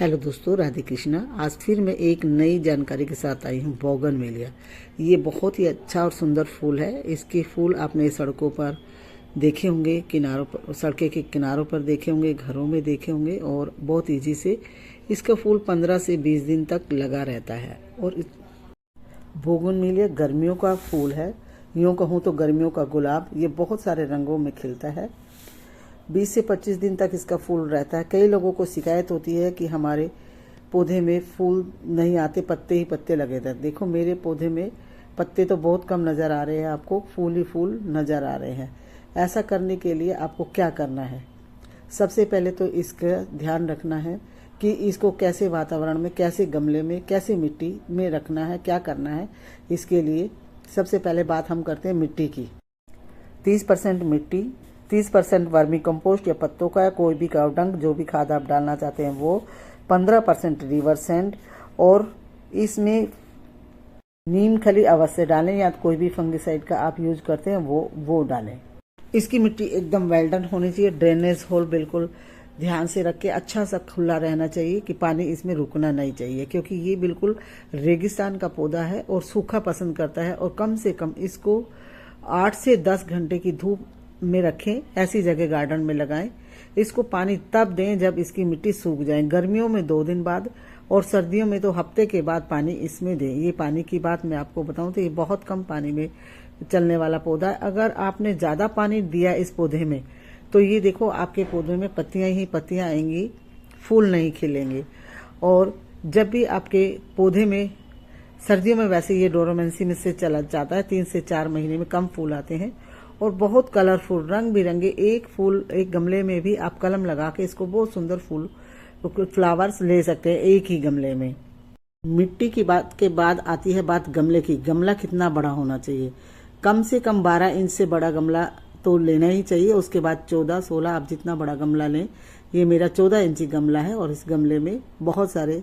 Hello दोस्तों, राधे कृष्णा। आज फिर मैं एक नई जानकारी के साथ आई हूँ। बोगनवेलिया, ये बहुत ही अच्छा और सुंदर फूल है। इसके फूल आपने सड़कों पर देखे होंगे, किनारों पर, सड़के के किनारों पर देखे होंगे, घरों में देखे होंगे और बहुत इजी से इसका फूल 15 से 20 दिन तक लगा रहता है। और बोगनवेलिया गर्मियों का फूल है, यूँ कहूँ तो गर्मियों का गुलाब। ये बहुत सारे रंगों में खिलता है। 20 से 25 दिन तक इसका फूल रहता है। कई लोगों को शिकायत होती है कि हमारे पौधे में फूल नहीं आते, पत्ते ही पत्ते लगे रहते। देखो, मेरे पौधे में पत्ते तो बहुत कम नज़र आ रहे हैं, आपको फूल ही फूल नज़र आ रहे हैं। ऐसा करने के लिए आपको क्या करना है? सबसे पहले तो इसका ध्यान रखना है कि इसको कैसे वातावरण में, कैसे गमले में, कैसे मिट्टी में रखना है, क्या करना है। इसके लिए सबसे पहले बात हम करते हैं मिट्टी की। 30% मिट्टी, 30% वर्मी कंपोस्ट या पत्तों का, कोई भी काव डंग, जो भी खाद आप डालना चाहते हैं वो, 15% रिवर सैंड, और इसमें नीम खली अवश्य डालें या कोई भी फंगिसाइड का आप यूज करते हैं वो डालें। इसकी मिट्टी एकदम वेल डन होनी चाहिए। ड्रेनेज होल बिल्कुल ध्यान से रख के अच्छा सा खुला रहना चाहिए कि पानी इसमें रुकना नहीं चाहिए, क्योंकि ये बिल्कुल रेगिस्तान का पौधा है और सूखा पसंद करता है। और कम से कम इसको 8 से 10 घंटे की धूप में रखें, ऐसी जगह गार्डन में लगाएं। इसको पानी तब दें जब इसकी मिट्टी सूख जाए। गर्मियों में 2 दिन बाद और सर्दियों में तो हफ्ते के बाद पानी इसमें दें। ये पानी की बात मैं आपको बताऊं तो ये बहुत कम पानी में चलने वाला पौधा है। अगर आपने ज्यादा पानी दिया इस पौधे में तो ये देखो, आपके पौधे में पत्तियां ही पत्तियां आएंगी, फूल नहीं खिलेंगे। और जब भी आपके पौधे में, सर्दियों में वैसे ये डोरोमेंसी में से चला जाता है, 3 से 4 महीने में कम फूल आते हैं और बहुत कलरफुल रंग बिरंगे। एक फूल, एक गमले में भी आप कलम लगा के इसको बहुत सुंदर फूल, फ्लावर्स ले सकते हैं एक ही गमले में। मिट्टी की बात के बाद आती है बात गमले की। गमला कितना बड़ा होना चाहिए? कम से कम 12 इंच से बड़ा गमला तो लेना ही चाहिए। उसके बाद 14-16, आप जितना बड़ा गमला लें। ये मेरा 14 इंची गमला है और इस गमले में बहुत सारे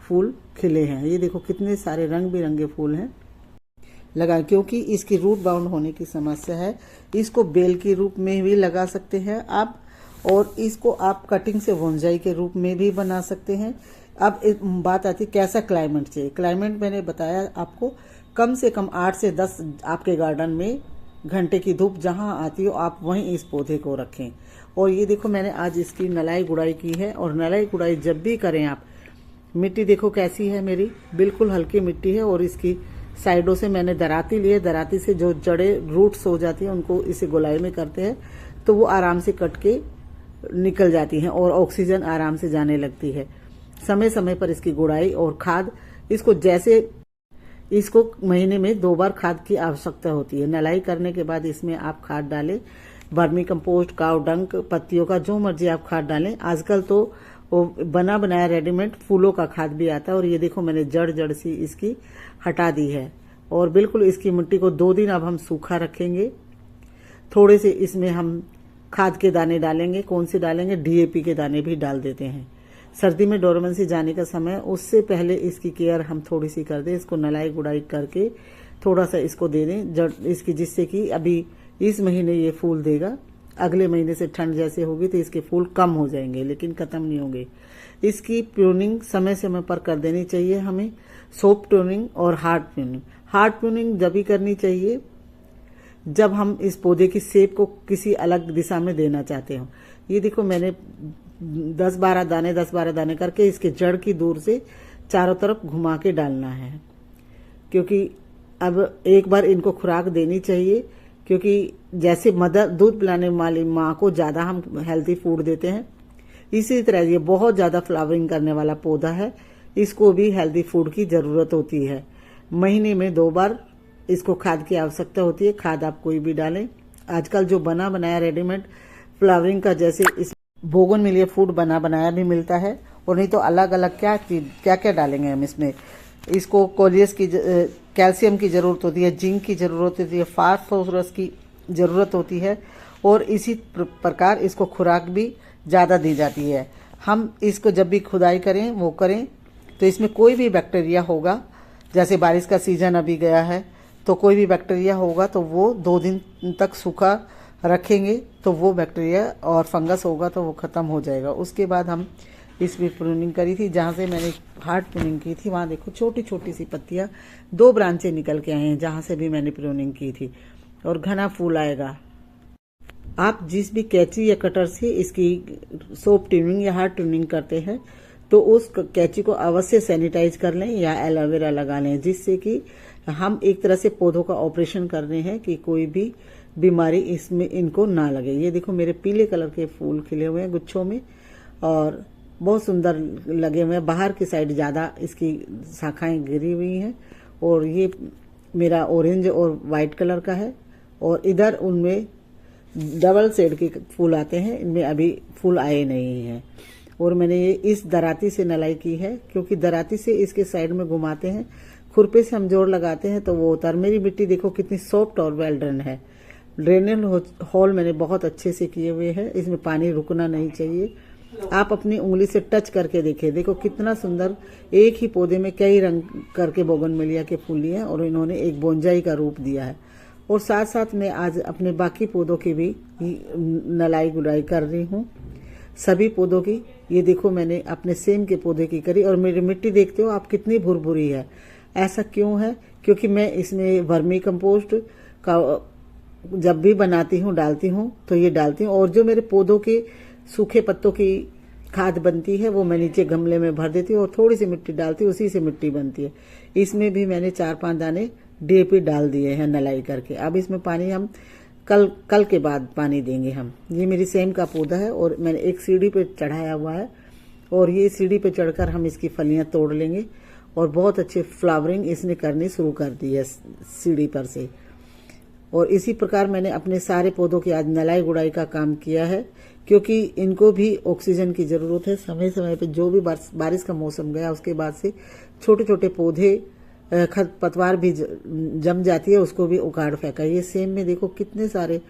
फूल खिले हैं। ये देखो कितने सारे रंग बिरंगे फूल हैं लगा, क्योंकि इसकी रूट बाउंड होने की समस्या है। इसको बेल के रूप में भी लगा सकते हैं आप, और इसको आप कटिंग से बोनसाई के रूप में भी बना सकते हैं। अब बात आती है कैसा क्लाइमेट चाहिए। क्लाइमेट मैंने बताया आपको, कम से कम 8 से 10 आपके गार्डन में घंटे की धूप जहां आती हो आप वहीं इस पौधे को रखें। और ये देखो, मैंने आज इसकी नलाई गुड़ाई की है। और नलाई गुड़ाई जब भी करें आप, मिट्टी देखो कैसी है मेरी, बिल्कुल हल्की मिट्टी है। और इसकी साइडों से मैंने दराती ली है। दराती से जो जड़ें, रूट्स हो जाती हैं, उनको इसे गोलाई में करते हैं तो वो आराम से कट के निकल जाती हैं और ऑक्सीजन आराम से जाने लगती है। समय समय पर इसकी गुड़ाई और खाद, इसको महीने में 2 बार खाद की आवश्यकता होती है। नलाई करने के बाद इसमें आप खाद डालें, वर्मी कंपोस्ट, काव डंक, पत्तियों का, जो मर्जी आप खाद डालें। आजकल तो वो बना बनाया रेडीमेड फूलों का खाद भी आता है। और ये देखो, मैंने जड़ सी इसकी हटा दी है। और बिल्कुल इसकी मिट्टी को 2 दिन अब हम सूखा रखेंगे। थोड़े से इसमें हम खाद के दाने डालेंगे। कौन से डालेंगे? डीएपी के दाने भी डाल देते हैं। सर्दी में डोरमेंसी जाने का समय, उससे पहले इसकी केयर हम थोड़ी सी कर दें। इसको नलाई गुड़ाई करके थोड़ा सा इसको दे दें जड़ इसकी, जिससे कि अभी इस महीने ये फूल देगा। अगले महीने से ठंड जैसे होगी तो इसके फूल कम हो जाएंगे, लेकिन खत्म नहीं होंगे। इसकी प्रूनिंग समय समय पर कर देनी चाहिए हमें, सॉफ्ट प्रूनिंग और हार्ड प्रूनिंग। हार्ड प्रूनिंग जब भी करनी चाहिए जब हम इस पौधे की शेप को किसी अलग दिशा में देना चाहते हो। ये देखो, मैंने 10-12 दाने करके इसके जड़ की दूर से चारों तरफ घुमा के डालना है, क्योंकि अब एक बार इनको खुराक देनी चाहिए। क्योंकि जैसे मदर दूध पिलाने वाली माँ को ज्यादा हम हेल्दी फूड देते हैं, इसी तरह ये बहुत ज्यादा फ्लावरिंग करने वाला पौधा है, इसको भी हेल्दी फूड की जरूरत होती है। महीने में 2 बार इसको खाद की आवश्यकता होती है। खाद आप कोई भी डालें। आजकल जो बना बनाया रेडीमेड फ्लावरिंग का, जैसे इस बोगनवेलिया फूड बना बनाया भी मिलता है। और नहीं तो अलग अलग क्या डालेंगे हम इसमें। इसको कैल्शियम की जरूरत होती है, जिंक की जरूरत होती है, फास्फोरस की जरूरत होती है। और इसी प्रकार इसको खुराक भी ज़्यादा दी जाती है। हम इसको जब भी खुदाई करें वो करें तो इसमें कोई भी बैक्टीरिया होगा, जैसे बारिश का सीजन अभी गया है तो कोई भी बैक्टीरिया होगा तो वो 2 दिन तक सूखा रखेंगे तो वो बैक्टीरिया और फंगस होगा तो वो ख़त्म हो जाएगा। उसके बाद हम इसमें प्रूनिंग करी थी। जहाँ से मैंने हार्ड प्रूनिंग की थी वहाँ देखो छोटी छोटी सी पत्तियाँ 2 ब्रांचें निकल के आए हैं जहाँ से भी मैंने प्रूनिंग की थी, और घना फूल आएगा। आप जिस भी कैंची या कटर से इसकी सॉफ्ट ट्यूनिंग या हार्ड ट्यूनिंग करते हैं तो उस कैंची को अवश्य सैनिटाइज कर लें या एलोवेरा लगा लें, जिससे कि हम एक तरह से पौधों का ऑपरेशन कर रहे हैं कि कोई भी बीमारी इसमें इनको ना लगे। ये देखो मेरे पीले कलर के फूल खिले हुए हैं गुच्छों में और बहुत सुंदर लगे हुए हैं। बाहर की साइड ज़्यादा इसकी शाखाएं गिरी हुई हैं और ये मेरा ऑरेंज और वाइट कलर का है, और इधर उनमें डबल शेड के फूल आते हैं, इनमें अभी फूल आए नहीं हैं। और मैंने ये इस दराती से नलाई की है, क्योंकि दराती से इसके साइड में घुमाते हैं, खुरपे से हम जोर लगाते हैं तो वो उतर। मेरी मिट्टी देखो कितनी सॉफ्ट और वेल ड्रेन है। ड्रेनेज होल मैंने बहुत अच्छे से किए हुए हैं, इसमें पानी रुकना नहीं चाहिए। आप अपनी उंगली से टच करके देखें, देखो कितना सुंदर एक ही पौधे में कई रंग करके बोगनविलिया के फूल लिए हैं और इन्होंने एक बोंजाई का रूप दिया है। और साथ साथ मैं आज अपने बाकी पौधों की भी नलाई गुड़ाई कर रही हूँ, सभी पौधों की। ये देखो मैंने अपने सेम के पौधे की करी, और मेरी मिट्टी देखते हो आप कितनी भुरभुरी है। ऐसा क्यों है? क्योंकि मैं इसमें वर्मी कंपोस्ट का जब भी बनाती हूँ डालती हूँ तो ये डालती हूँ, और जो मेरे पौधों के सूखे पत्तों की खाद बनती है वो मैं नीचे गमले में भर देती हूँ और थोड़ी सी मिट्टी डालती हूँ, उसी से मिट्टी बनती है। इसमें भी मैंने 4-5 दाने डीएपी डाल दिए हैं नलाई करके। अब इसमें पानी हम कल के बाद पानी देंगे हम। ये मेरी सेम का पौधा है और मैंने एक सीढ़ी पे चढ़ाया हुआ है, और ये सीढ़ी पे चढ़कर हम इसकी फलियां तोड़ लेंगे, और बहुत अच्छे फ्लावरिंग इसने करनी शुरू कर दी है सीढ़ी पर से। और इसी प्रकार मैंने अपने सारे पौधों की आज नलाई गुड़ाई का काम किया है, क्योंकि इनको भी ऑक्सीजन की ज़रूरत है। समय समय पे जो भी बारिश का मौसम गया उसके बाद से छोटे छोटे पौधे खरपतवार भी जम जाती है, उसको भी उखाड़ फेंका। ये सेम में देखो कितने सारे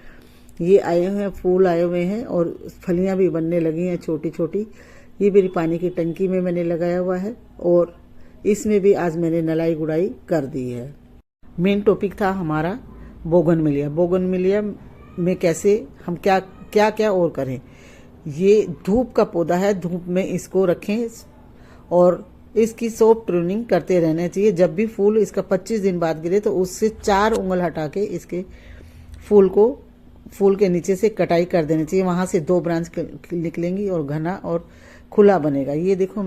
ये आए हुए हैं, फूल आए हुए हैं और फलियां भी बनने लगी हैं छोटी छोटी। ये मेरी पानी की टंकी में मैंने लगाया हुआ है, और इसमें भी आज मैंने नलाई गुड़ाई कर दी है। मेन टॉपिक था हमारा बोगनविलिया। बोगनविलिया में कैसे हम क्या क्या क्या और करें। ये धूप का पौधा है, धूप में इसको रखें और इसकी सॉफ्ट प्रूनिंग करते रहना चाहिए। जब भी फूल इसका 25 दिन बाद गिरे तो उससे 4 उंगल हटा के इसके फूल के नीचे से कटाई कर देनी चाहिए। वहां से 2 ब्रांच निकलेंगी और घना और खुला बनेगा। ये देखो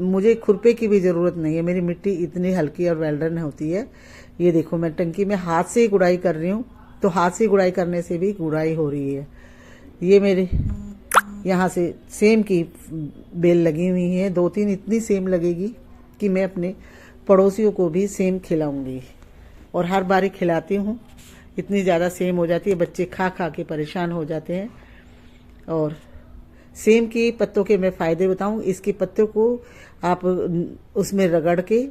मुझे खुरपे की भी जरूरत नहीं है, मेरी मिट्टी इतनी हल्की और वेल्डन होती है। ये देखो मैं टंकी में हाथ से ही गुड़ाई कर रही हूँ, तो हाथ से गुड़ाई करने से भी गुड़ाई हो रही है। ये मेरे यहाँ से सेम की बेल लगी हुई है, 2-3 इतनी सेम लगेगी कि मैं अपने पड़ोसियों को भी सेम खिलाऊंगी, और हर बारी खिलाती हूँ। इतनी ज़्यादा सेम हो जाती है, बच्चे खा खा के परेशान हो जाते हैं। और सेम की पत्तों के मैं फ़ायदे बताऊँ। इसके पत्तों को आप उसमें रगड़ के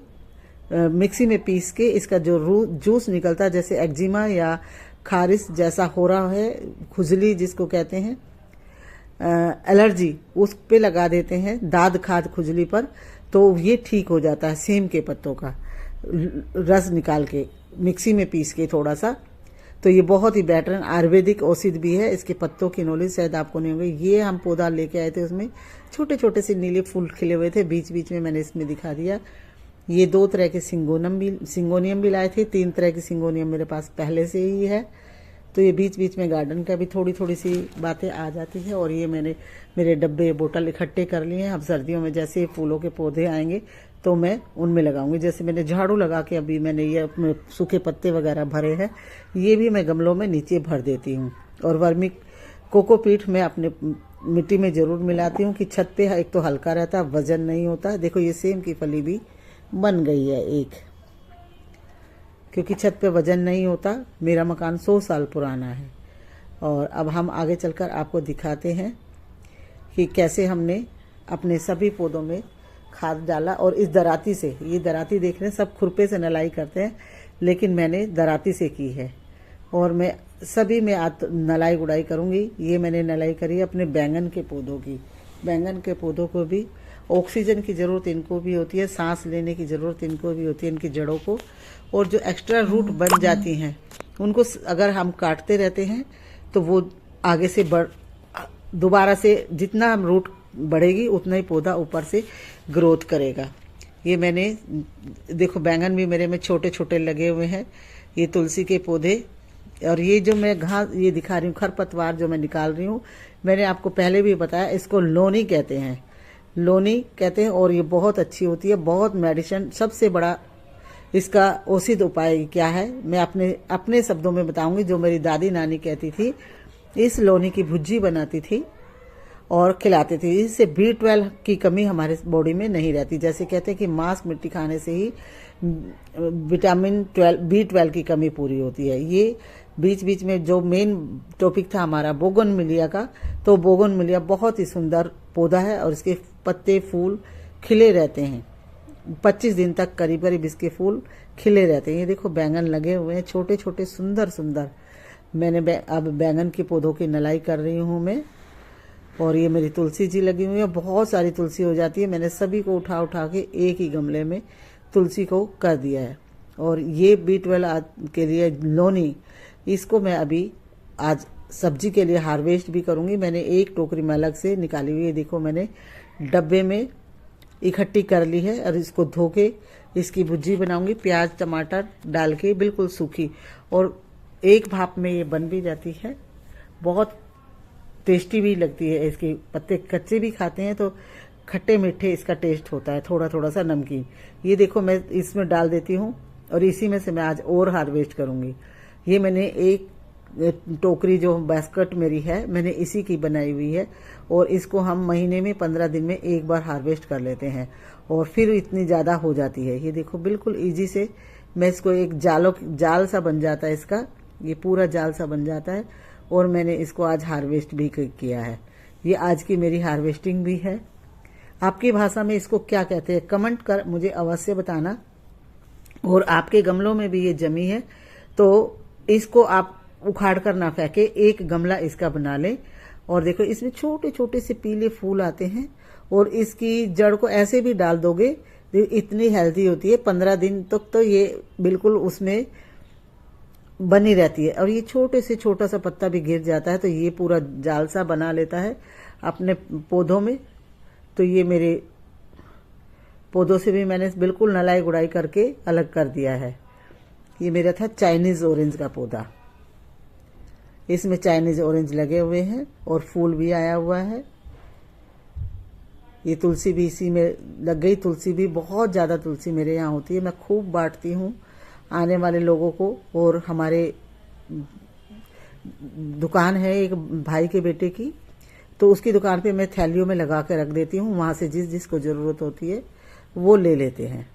मिक्सी में पीस के इसका जो जूस निकलता है, जैसे एक्जिमा या खारिश जैसा हो रहा है, खुजली जिसको कहते हैं, एलर्जी, उस पे लगा देते हैं दाद खाद खुजली पर, तो ये ठीक हो जाता है। सेम के पत्तों का रस निकाल के मिक्सी में पीस के थोड़ा सा, तो ये बहुत ही बेटर आयुर्वेदिक औषध भी है। इसके पत्तों की नॉलेज शायद आपको नहीं होगी। ये हम पौधा लेके आए थे, उसमें छोटे छोटे से नीले फूल खिले हुए थे, बीच बीच में मैंने इसमें दिखा दिया। ये 2 तरह के सिंगोनियम भी लाए थे, 3 तरह के सिंगोनियम मेरे पास पहले से ही है। तो ये बीच बीच में गार्डन का भी थोड़ी थोड़ी सी बातें आ जाती है। और ये मैंने मेरे डब्बे बोतल इकट्ठे कर लिए हैं। अब सर्दियों में जैसे फूलों के पौधे आएंगे तो मैं उनमें लगाऊंगी। जैसे मैंने झाड़ू लगा के अभी मैंने ये अपने सूखे पत्ते वगैरह भरे हैं, ये भी मैं गमलों में नीचे भर देती हूँ। और वर्मी कोकोपीट मैं अपने मिट्टी में ज़रूर मिलाती हूँ कि छत पे एक तो हल्का रहता, वजन नहीं होता। देखो ये सेम की फली भी बन गई है एक, क्योंकि छत पे वजन नहीं होता। मेरा मकान 100 साल पुराना है। और अब हम आगे चलकर आपको दिखाते हैं कि कैसे हमने अपने सभी पौधों में खाद डाला। और इस दराती से, ये दराती देख रहे हैं, सब खुरपे से नलाई करते हैं, लेकिन मैंने दराती से की है। और मैं सभी में नलाई गुड़ाई करूँगी। ये मैंने नलाई करी अपने बैंगन के पौधों की। बैंगन के पौधों को भी ऑक्सीजन की ज़रूरत इनको भी होती है, सांस लेने की ज़रूरत इनको भी होती है, इनकी जड़ों को। और जो एक्स्ट्रा रूट बन जाती हैं उनको अगर हम काटते रहते हैं तो वो आगे से दोबारा से जितना हम रूट बढ़ेगी उतना ही पौधा ऊपर से ग्रोथ करेगा। ये मैंने देखो बैंगन भी मेरे में छोटे छोटे लगे हुए हैं, ये तुलसी के पौधे। और ये जो मैं घास ये दिखा रही हूँ, खरपतवार जो मैं निकाल रही हूँ, मैंने आपको पहले भी बताया, इसको लोनी कहते हैं, लोनी कहते हैं। और ये बहुत अच्छी होती है, बहुत मेडिसिन। सबसे बड़ा इसका औषध उपाय क्या है मैं अपने शब्दों में बताऊंगी, जो मेरी दादी नानी कहती थी। इस लोनी की भुज्जी बनाती थी और खिलाते थे। इससे B12 की कमी हमारे बॉडी में नहीं रहती। जैसे कहते हैं कि मांस मिट्टी खाने से ही विटामिन B12 की कमी पूरी होती है। ये बीच बीच में जो मेन टॉपिक था हमारा बोगनविलिया का, तो बोगनविलिया बहुत ही सुंदर पौधा है और इसके पत्ते फूल खिले रहते हैं 25 दिन तक, करीब करीब इसके फूल खिले रहते हैं। ये देखो बैंगन लगे हुए हैं छोटे छोटे सुंदर सुंदर। मैंने अब बैंगन के पौधों की नलाई कर रही हूँ मैं। और ये मेरी तुलसी जी लगी हुई है, बहुत सारी तुलसी हो जाती है। मैंने सभी को उठा उठा के एक ही गमले में तुलसी को कर दिया है। और ये B12 के लिए लोनी, इसको मैं अभी आज सब्जी के लिए हार्वेस्ट भी करूँगी। मैंने एक टोकरी में अलग से निकाली हुई है, देखो मैंने डब्बे में इकट्ठी कर ली है। और इसको धो के इसकी भुज्जी बनाऊंगी, प्याज टमाटर डाल के बिल्कुल सूखी। और एक भाप में ये बन भी जाती है, बहुत टेस्टी भी लगती है। इसके पत्ते कच्चे भी खाते हैं तो खट्टे मीठे इसका टेस्ट होता है, थोड़ा थोड़ा सा नमकीन। ये देखो मैं इसमें डाल देती हूँ और इसी में से मैं आज और हार्वेस्ट करूँगी। ये मैंने एक टोकरी जो बास्केट मेरी है, मैंने इसी की बनाई हुई है। और इसको हम महीने में 15 दिन में एक बार हार्वेस्ट कर लेते हैं और फिर इतनी ज़्यादा हो जाती है। ये देखो बिल्कुल ईजी से मैं इसको एक जाल सा बन जाता है इसका, ये पूरा जाल सा बन जाता है। और मैंने इसको आज हार्वेस्ट भी किया है। ये आज की मेरी हार्वेस्टिंग भी है। आपकी भाषा में इसको क्या कहते हैं कमेंट कर मुझे अवश्य बताना। और आपके गमलों में भी ये जमी है तो इसको आप उखाड़ कर ना फेंके, एक गमला इसका बना ले। और देखो इसमें छोटे छोटे से पीले फूल आते हैं और इसकी जड़ को ऐसे भी डाल दोगे तो इतनी हेल्दी होती है, 15 दिन तक तो ये बिल्कुल उसमें बनी रहती है। और ये छोटे से छोटा सा पत्ता भी गिर जाता है तो ये पूरा जाल सा बना लेता है अपने पौधों में। तो ये मेरे पौधों से भी मैंने बिल्कुल नलाई गुड़ाई करके अलग कर दिया है। ये मेरा था चाइनीज ऑरेंज का पौधा, इसमें चाइनीज ऑरेंज लगे हुए हैं और फूल भी आया हुआ है। ये तुलसी भी इसी में लग गई, तुलसी भी बहुत ज़्यादा तुलसी मेरे यहाँ होती है, मैं खूब बांटती हूँ आने वाले लोगों को। और हमारे दुकान है एक भाई के बेटे की, तो उसकी दुकान पे मैं थैलियों में लगा के रख देती हूँ, वहाँ से जिस जिसको ज़रूरत होती है वो ले लेते हैं।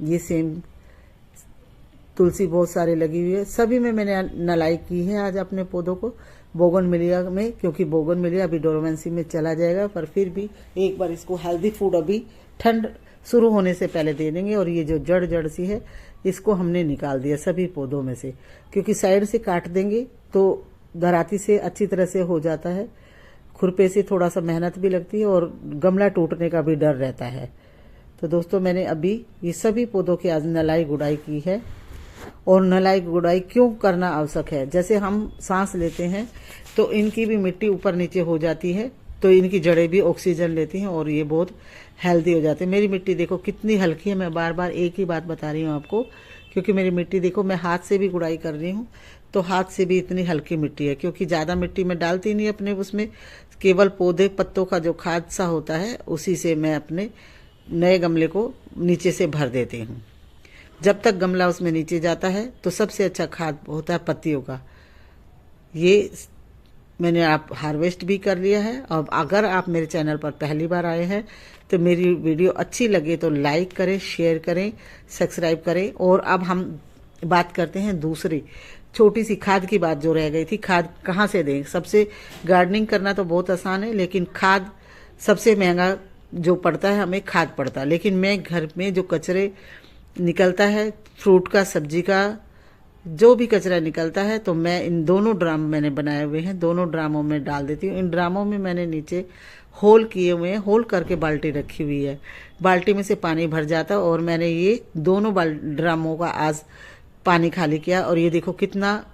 ये सेम तुलसी बहुत सारी लगी हुई है, सभी में मैंने नलाई की है आज अपने पौधों को। बोगनविलिया में, क्योंकि बोगनविलिया अभी डोरमेंसी में चला जाएगा, पर फिर भी एक बार इसको हेल्दी फूड अभी ठंड शुरू होने से पहले दे देंगे। और ये जो जड़ जड़ सी है इसको हमने निकाल दिया सभी पौधों में से, क्योंकि साइड से काट देंगे तो दराती से अच्छी तरह से हो जाता है। खुरपे से थोड़ा सा मेहनत भी लगती है और गमला टूटने का भी डर रहता है। तो दोस्तों मैंने अभी ये सभी पौधों की आज नलाई गुड़ाई की है। और नलाई गुड़ाई क्यों करना आवश्यक है, जैसे हम सांस लेते हैं तो इनकी भी मिट्टी ऊपर नीचे हो जाती है, तो इनकी जड़ें भी ऑक्सीजन लेती हैं और ये बहुत हेल्दी हो जाते हैं। मेरी मिट्टी देखो कितनी हल्की है, मैं बार बार एक ही बात बता रही हूँ आपको, क्योंकि मेरी मिट्टी देखो मैं हाथ से भी गुड़ाई कर रही हूँ तो हाथ से भी इतनी हल्की मिट्टी है, क्योंकि ज़्यादा मिट्टी मैं डालती नहीं अपने उसमें, केवल पौधे पत्तों का जो खाद सा होता है उसी से मैं अपने नए गमले को नीचे से भर देती हूँ। जब तक गमला उसमें नीचे जाता है तो सबसे अच्छा खाद होता है पत्तियों का। ये मैंने आप हार्वेस्ट भी कर लिया है। अब अगर आप मेरे चैनल पर पहली बार आए हैं तो मेरी वीडियो अच्छी लगे तो लाइक करें, शेयर करें, सब्सक्राइब करें। और अब हम बात करते हैं दूसरी छोटी सी खाद की बात जो रह गई थी। खाद कहाँ से दें? सबसे गार्डनिंग करना तो बहुत आसान है, लेकिन खाद सबसे महंगा जो पड़ता है हमें खाद पड़ता है। लेकिन मैं घर में जो कचरे निकलता है, फ्रूट का, सब्जी का, जो भी कचरा निकलता है, तो मैं इन दोनों ड्राम मैंने बनाए हुए हैं, दोनों ड्रामों में डाल देती हूँ। इन ड्रामों में मैंने नीचे होल किए हुए हैं, होल करके बाल्टी रखी हुई है, बाल्टी में से पानी भर जाता है। और मैंने ये दोनों ड्रामों का आज पानी खाली किया और ये देखो कितना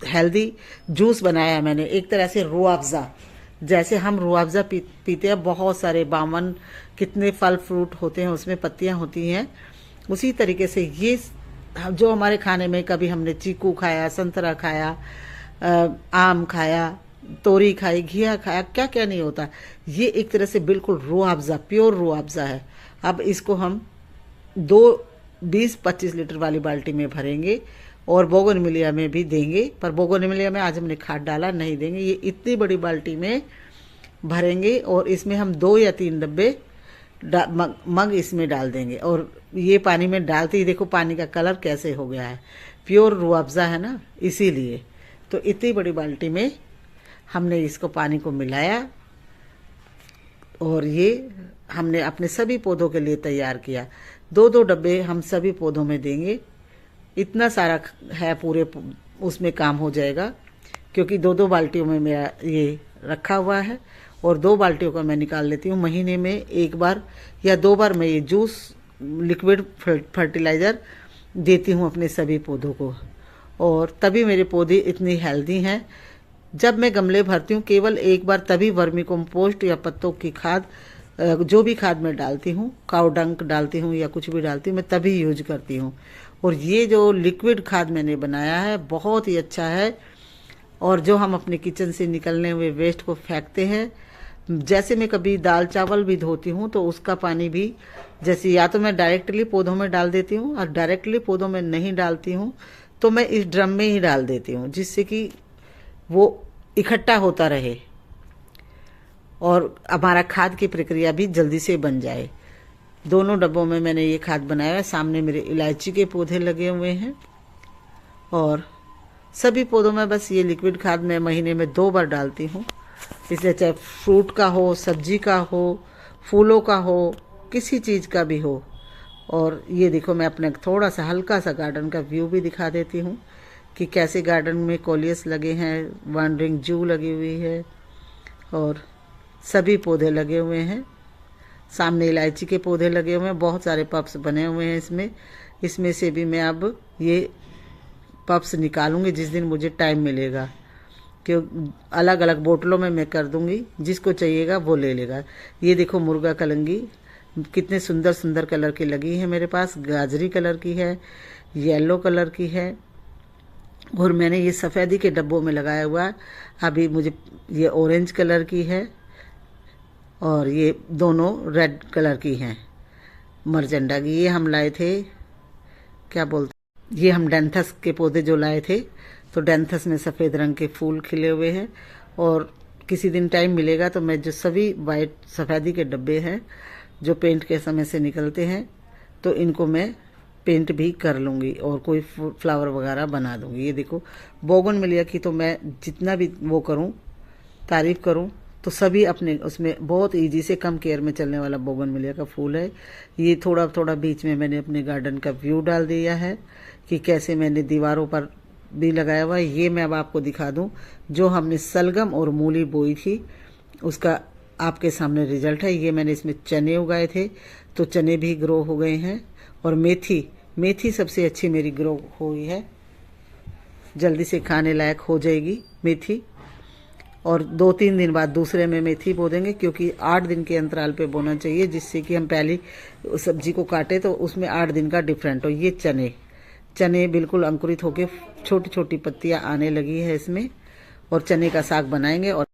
हेल्दी जूस बनाया है मैंने, एक तरह से रूह अफ़ज़ा। जैसे हम रूह अफ़ज़ा पीते हैं, बहुत सारे बावन कितने फल फ्रूट होते हैं, उसमें पत्तियां होती हैं, उसी तरीके से ये जो हमारे खाने में कभी हमने चीकू खाया, संतरा खाया, आम खाया, तोरी खाई, घिया खाया, क्या क्या नहीं होता, ये एक तरह से बिल्कुल रूह अफ़ज़ा, प्योर रूह अफ़ज़ा है। अब इसको हम 20-25 लीटर वाली बाल्टी में भरेंगे और बोगनविलिया में भी देंगे, पर बोगनविलिया में आज हमने खाद डाला नहीं देंगे, ये इतनी बड़ी बाल्टी में भरेंगे और इसमें हम 2 या 3 डब्बे मग इसमें डाल देंगे। और ये पानी में डालते ही देखो पानी का कलर कैसे हो गया है, प्योर रूह अफ़ज़ा है ना, इसीलिए। तो इतनी बड़ी बाल्टी में हमने इसको पानी को मिलाया और ये हमने अपने सभी पौधों के लिए तैयार किया। 2-2 डब्बे हम सभी पौधों में देंगे, इतना सारा है, पूरे उसमें काम हो जाएगा, क्योंकि 2-2 बाल्टियों में मेरा ये रखा हुआ है और 2 बाल्टियों का मैं निकाल लेती हूँ। महीने में 1 बार या 2 बार मैं ये जूस लिक्विड फर्टिलाइज़र देती हूँ अपने सभी पौधों को, और तभी मेरे पौधे इतनी हेल्दी हैं। जब मैं गमले भरती हूँ केवल 1 बार, तभी वर्मी कंपोस्ट या पत्तों की खाद, जो भी खाद मैं डालती हूँ, काउ डंक डालती हूँ या कुछ भी डालती हूँ, मैं तभी यूज करती हूँ। और ये जो लिक्विड खाद मैंने बनाया है बहुत ही अच्छा है। और जो हम अपने किचन से निकलने हुए वेस्ट को फेंकते हैं, जैसे मैं कभी दाल चावल भी धोती हूँ तो उसका पानी भी, जैसे या तो मैं डायरेक्टली पौधों में डाल देती हूँ, और डायरेक्टली पौधों में नहीं डालती हूँ तो मैं इस ड्रम में ही डाल देती हूँ, जिससे कि वो इकट्ठा होता रहे और हमारा खाद की प्रक्रिया भी जल्दी से बन जाए। दोनों डब्बों में मैंने ये खाद बनाया है। सामने मेरे इलायची के पौधे लगे हुए हैं और सभी पौधों में बस ये लिक्विड खाद मैं महीने में 2 बार डालती हूँ, इसलिए चाहे फ्रूट का हो, सब्जी का हो, फूलों का हो, किसी चीज़ का भी हो। और ये देखो मैं अपने थोड़ा सा हल्का सा गार्डन का व्यू भी दिखा देती हूँ कि कैसे गार्डन में कोलियस लगे हैं, वांडरिंग जू लगी हुई है और सभी पौधे लगे हुए हैं। सामने इलायची के पौधे लगे हुए हैं, बहुत सारे पप्स बने हुए हैं इसमें से भी मैं अब ये पप्स निकालूंगी जिस दिन मुझे टाइम मिलेगा, क्यों अलग अलग बोतलों में मैं कर दूंगी, जिसको चाहिएगा वो ले लेगा। ये देखो मुर्गा कलंगी कितने सुंदर सुंदर कलर की लगी है मेरे पास, गाजरी कलर की है, येलो कलर की है, और मैंने ये सफ़ेदी के डब्बों में लगाया हुआ है। अभी मुझे ये ऑरेंज कलर की है और ये दोनों रेड कलर की हैं, मरजंडा की। ये हम लाए थे, क्या बोलते, ये हम डेंथस के पौधे जो लाए थे, तो डेंथस में सफ़ेद रंग के फूल खिले हुए हैं। और किसी दिन टाइम मिलेगा तो मैं जो सभी वाइट सफ़ेदी के डब्बे हैं जो पेंट के समय से निकलते हैं, तो इनको मैं पेंट भी कर लूँगी और कोई फ्लावर वगैरह बना दूँगी। ये देखो बोगनविलिया की तो मैं जितना भी वो करूँ, तारीफ़ करूँ, तो सभी अपने उसमें बहुत इजी से कम केयर में चलने वाला बोगनविलिया का फूल है। ये थोड़ा थोड़ा बीच में मैंने अपने गार्डन का व्यू डाल दिया है कि कैसे मैंने दीवारों पर भी लगाया हुआ है। ये मैं अब आपको दिखा दूं, जो हमने सलगम और मूली बोई थी उसका आपके सामने रिजल्ट है। ये मैंने इसमें चने उगाए थे तो चने भी ग्रो हो गए हैं, और मेथी सबसे अच्छी मेरी ग्रो हुई है, जल्दी से खाने लायक हो जाएगी मेथी। और 2-3 दिन बाद दूसरे में मेथी बो देंगे, क्योंकि 8 दिन के अंतराल पे बोना चाहिए, जिससे कि हम पहली सब्जी को काटे तो उसमें 8 दिन का डिफरेंट हो। ये चने बिल्कुल अंकुरित होके छोटी छोटी पत्तियां आने लगी है इसमें, और चने का साग बनाएंगे और